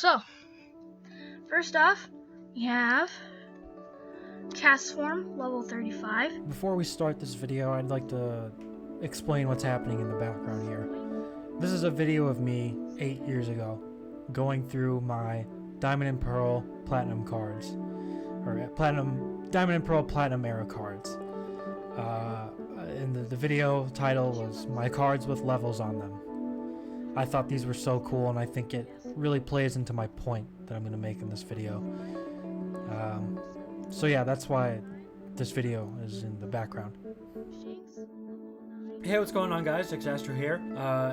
So, first off, we have cast form, level 35. Before we start this video, I'd like to explain what's happening in the background here. This is a video of me 8 years ago, going through my Diamond and Pearl Platinum cards, or Diamond and Pearl Platinum era cards. And the video title was My Cards with Levels on Them. I thought these were so cool, and I think it really plays into my point that I'm going to make in this video. So yeah, that's why this video is in the background. Hey, what's going on, guys? Ch.4 here.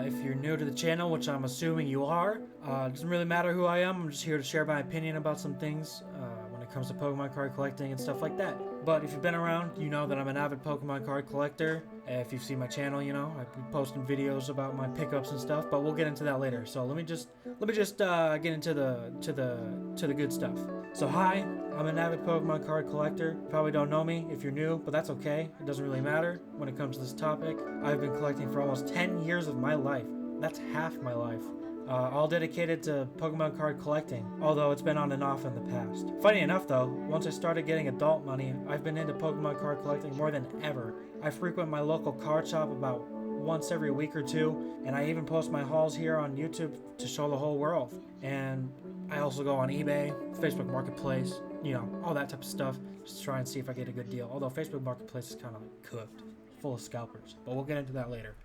If you're new to the channel, which I'm assuming you are, it doesn't really matter who I am. I'm just here to share my opinion about some things when it comes to Pokemon card collecting and stuff like that. But if you've been around, you know that I'm an avid Pokemon card collector. If you've seen my channel, you know I've been posting videos about my pickups and stuff. But we'll get into that later. So let me just get into the good stuff. So hi, I'm an avid Pokemon card collector. You probably don't know me if you're new, but that's okay. It doesn't really matter when it comes to this topic. I've been collecting for almost 10 years of my life. That's half my life. All dedicated to Pokemon card collecting, although it's been on and off in the past. Funny enough though, once I started getting adult money, I've been into Pokemon card collecting more than ever. I frequent my local card shop about once every week or two, and I even post my hauls here on YouTube to show the whole world. And I also go on eBay, Facebook Marketplace, you know, all that type of stuff, just to try and see if I get a good deal. Although Facebook Marketplace is kind of like cooked, full of scalpers, but we'll get into that later.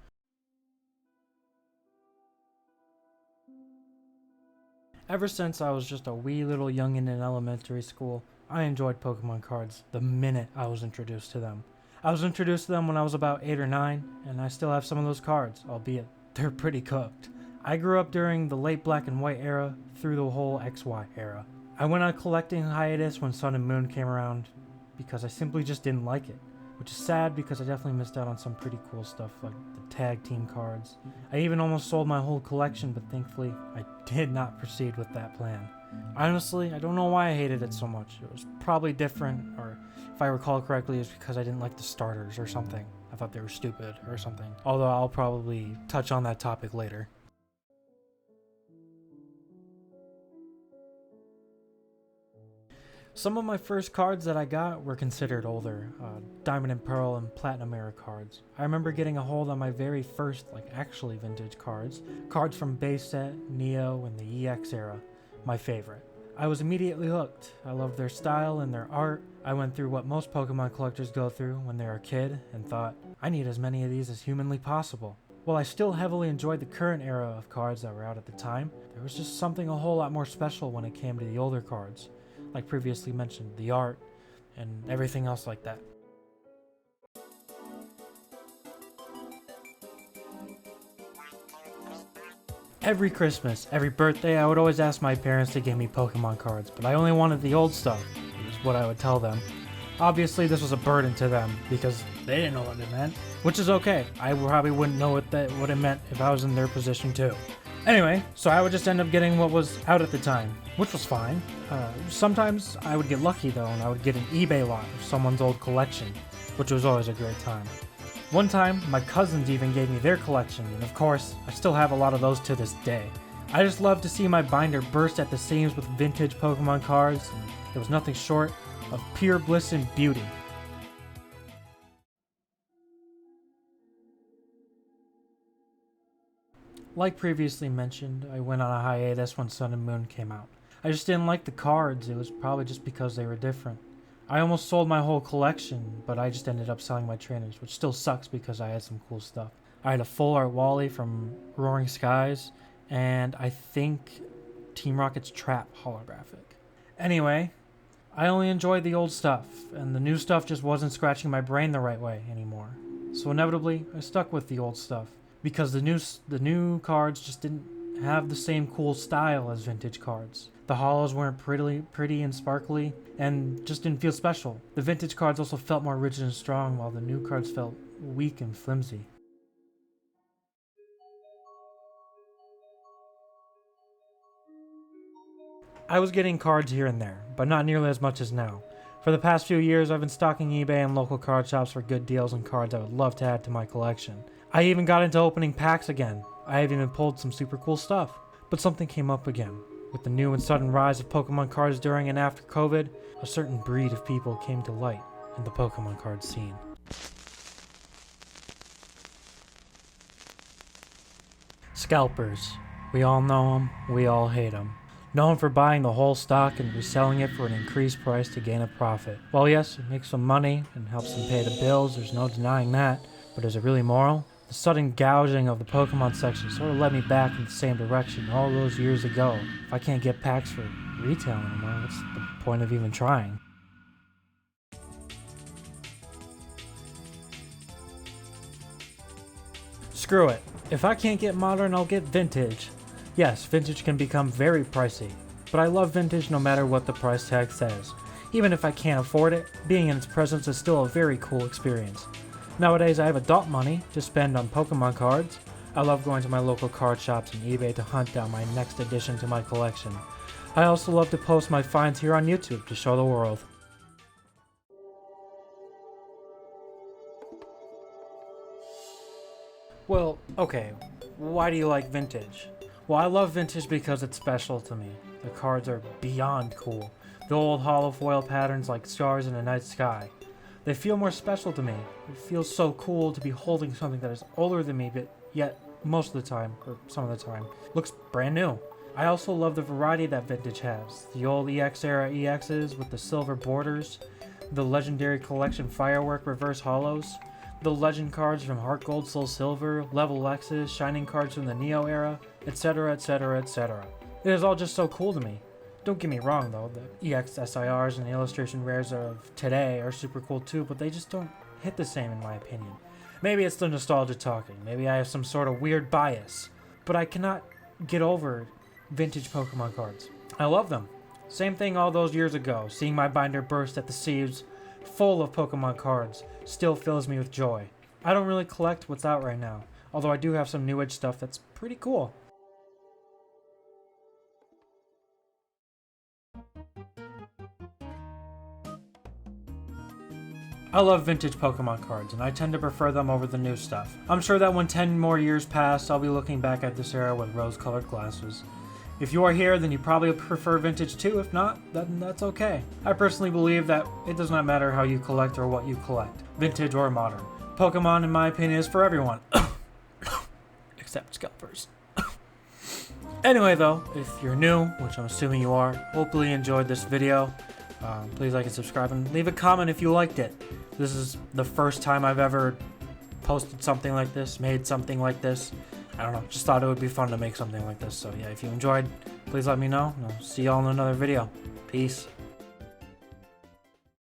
Ever since I was just a wee little youngin' in elementary school, I enjoyed Pokemon cards the minute I was introduced to them. I was introduced to them when I was about 8 or 9, and I still have some of those cards, albeit they're pretty cooked. I grew up during the late black and white era through the whole XY era. I went on collecting hiatus when Sun and Moon came around because I simply just didn't like it, which is sad because I definitely missed out on some pretty cool stuff like the tag team cards. I even almost sold my whole collection, but thankfully I did not proceed with that plan. Honestly, I don't know why I hated it so much. It was probably different, or if I recall correctly, it's because I didn't like the starters or something. I thought they were stupid or something. Although I'll probably touch on that topic later. Some of my first cards that I got were considered older, Diamond and Pearl and Platinum era cards. I remember getting a hold on my very first, actually vintage cards from base set, Neo, and the EX era, my favorite. I was immediately hooked. I loved their style and their art. I went through what most Pokemon collectors go through when they're a kid and thought, I need as many of these as humanly possible. While I still heavily enjoyed the current era of cards that were out at the time, there was just something a whole lot more special when it came to the older cards. Like previously mentioned, the art, and everything else like that. Every Christmas, every birthday, I would always ask my parents to give me Pokemon cards, but I only wanted the old stuff, is what I would tell them. Obviously, this was a burden to them, because they didn't know what it meant, which is okay. I probably wouldn't know what it meant if I was in their position too. Anyway, so I would just end up getting what was out at the time, which was fine. Sometimes I would get lucky though, and I would get an eBay lot of someone's old collection, which was always a great time. One time, my cousins even gave me their collection, and of course, I still have a lot of those to this day. I just love to see my binder burst at the seams with vintage Pokemon cards, and it was nothing short of pure bliss and beauty. Like previously mentioned, I went on a hiatus when Sun and Moon came out. I just didn't like the cards. It was probably just because they were different. I almost sold my whole collection, but I just ended up selling my trainers, which still sucks because I had some cool stuff. I had a full art Wally from Roaring Skies, and I think Team Rocket's Trap holographic. Anyway, I only enjoyed the old stuff, and the new stuff just wasn't scratching my brain the right way anymore. So inevitably, I stuck with the old stuff. Because the new cards just didn't have the same cool style as vintage cards. The holos weren't pretty and sparkly, and just didn't feel special. The vintage cards also felt more rigid and strong, while the new cards felt weak and flimsy. I was getting cards here and there, but not nearly as much as now. For the past few years, I've been stocking eBay and local card shops for good deals and cards I would love to add to my collection. I even got into opening packs again. I have even pulled some super cool stuff. But something came up again. With the new and sudden rise of Pokemon cards during and after COVID, a certain breed of people came to light in the Pokemon card scene. Scalpers. We all know them, we all hate them. Known for buying the whole stock and reselling it for an increased price to gain a profit. Well, yes, it makes some money and helps them pay the bills, there's no denying that, but is it really moral? The sudden gouging of the Pokemon section sort of led me back in the same direction all those years ago. If I can't get packs for retail anymore, what's the point of even trying? Screw it. If I can't get modern, I'll get vintage. Yes, vintage can become very pricey, but I love vintage no matter what the price tag says. Even if I can't afford it, being in its presence is still a very cool experience. Nowadays I have adult money to spend on Pokemon cards. I love going to my local card shops and eBay to hunt down my next addition to my collection. I also love to post my finds here on YouTube to show the world. Well, okay, why do you like vintage? Well, I love vintage because it's special to me. The cards are beyond cool. The old hollow foil patterns like stars in a night sky. They feel more special to me. It feels so cool to be holding something that is older than me, but yet most of the time, or some of the time, looks brand new. I also love the variety that vintage has. The old EX era EXs with the silver borders, the legendary collection firework reverse hollows, the legend cards from Heart Gold, Soul Silver, level X's, shining cards from the Neo era, etc, etc, etc. It is all just so cool to me. Don't get me wrong though, the EX SIRs and the illustration rares of today are super cool too, but they just don't hit the same in my opinion. Maybe it's the nostalgia talking, maybe I have some sort of weird bias, but I cannot get over vintage Pokemon cards. I love them. Same thing all those years ago, seeing my binder burst at the seams full of Pokemon cards still fills me with joy. I don't really collect what's out right now, although I do have some new age stuff that's pretty cool. I love vintage Pokemon cards, and I tend to prefer them over the new stuff. I'm sure that when 10 more years pass, I'll be looking back at this era with rose-colored glasses. If you are here, then you probably prefer vintage too. If not, then that's okay. I personally believe that it does not matter how you collect or what you collect, vintage or modern. Pokemon, in my opinion, is for everyone. Except scalpers. Anyway though, if you're new, which I'm assuming you are, hopefully you enjoyed this video. Please like and subscribe and leave a comment if you liked it. This is the first time I've ever posted something like this, made something like this. I don't know, just thought it would be fun to make something like this. So yeah, if you enjoyed, please let me know. And I'll see y'all in another video. Peace.